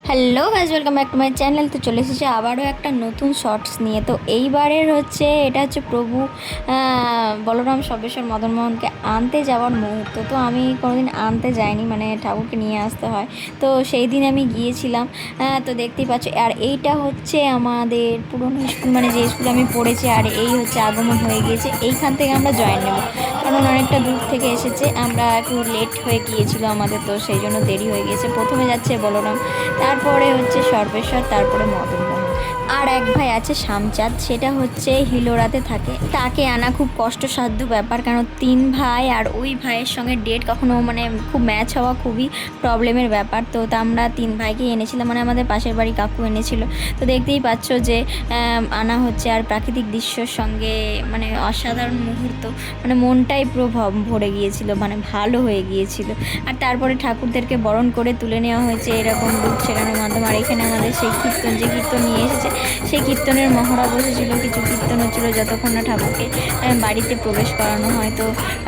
Hello guys, welcome back to my channel. তো চলে এসেছে আবারও একটা নতুন শর্টস নিয়ে। তো এইবারের এটা হচ্ছে প্রভু বলরাম সর্বেশ্বর মদন মোহনকে আনতে যাওয়ার মুহূর্ত। তো আমি কোনোদিন আনতে যাইনি, মানে ঠাকুরকে নিয়ে আসতে হয়। তো সেই দিন আমি গিয়েছিলাম। তো দেখতেই পাচ্ছ, আর এইটা হচ্ছে আমাদের পুরনো স্কুল, মানে যে স্কুলে আমি পড়েছি। আর এই হচ্ছে আগমন হয়ে গিয়েছে, এইখান থেকে আমরা জয়েন নেব, কারণ অনেকটা দূর থেকে এসেছে। আমরা একটু লেট হয়ে গিয়েছিল আমাদের, তো সেই জন্য দেরি হয়ে গিয়েছে। প্রথমে যাচ্ছে বলরাম, তারপরে হচ্ছে সর্বেশ্বর, তারপরে মদনমোহন। আর এক ভাই আছে শামচাঁদ, সেটা হচ্ছে হিলোরাতে থাকে। তাকে আনা খুব কষ্টসাধ্য ব্যাপার, কারণ তিন ভাই আর ওই ভাইয়ের সঙ্গে ডেট কখনো মানে খুব ম্যাচ হওয়া খুবই প্রবলেমের ব্যাপার। তো আমরা তিন ভাইকে এনেছিলাম, মানে আমাদের পাশের বাড়ি কাকু এনেছিল। তো দেখতেই পাচ্ছ যে আনা হচ্ছে, আর প্রাকৃতিক দৃশ্যর সঙ্গে মানে অসাধারণ মুহূর্ত, মানে মনটাই পুরো ভরে গিয়েছিল, মানে ভালো হয়ে গিয়েছিল। আর তারপরে ঠাকুরদেরকে বরণ করে তুলে নেওয়া হয়েছে এরকম দুধ ছেড়ানোর মাধ্যমে। আর এখানে আমাদের সেই কীর্তন, যে কীর্তন নিয়ে এসেছে, সেই কীর্তনের মহড়া বসেছিল। কিছু কীর্তন হচ্ছিল যতক্ষণ না ঠাকুরকে বাড়িতে প্রবেশ করানো হয়। তো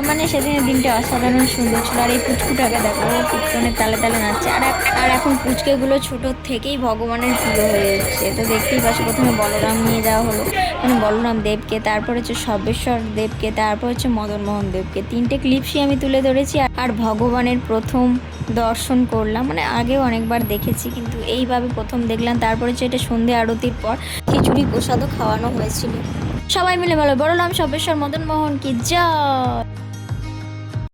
মানে সেদিনের দিনটা অসাধারণ সুন্দর ছিল। আর এই পুচকুটাকে দেখো, কীর্তনের তালে তালে নাচছে। আর এখন পুচকেগুলো ছোটোর থেকেই ভগবানের প্রিয় হয়ে যাচ্ছে। তো দেখতেই পাচ্ছ, প্রথমে বলরাম নিয়ে যাওয়া হলো, মানে বলরাম দেবকে, তারপর হচ্ছে সর্বেশ্বর দেবকে, তারপর হচ্ছে মদনমোহন দেবকে। তিনটে ক্লিপসই আমি তুলে ধরেছি। আর ভগবানের প্রথম দর্শন করলাম, মানে আগেও অনেকবার দেখেছি, কিন্তু এইভাবে প্রথম দেখলাম। তারপরে হচ্ছে এটা সন্ধে আরতির পর খিচুড়ি প্রসাদও খাওয়ানো হয়েছিল। সবাই মিলে বলো বলরাম সর্বেশ্বর মদন মোহন কি জয়।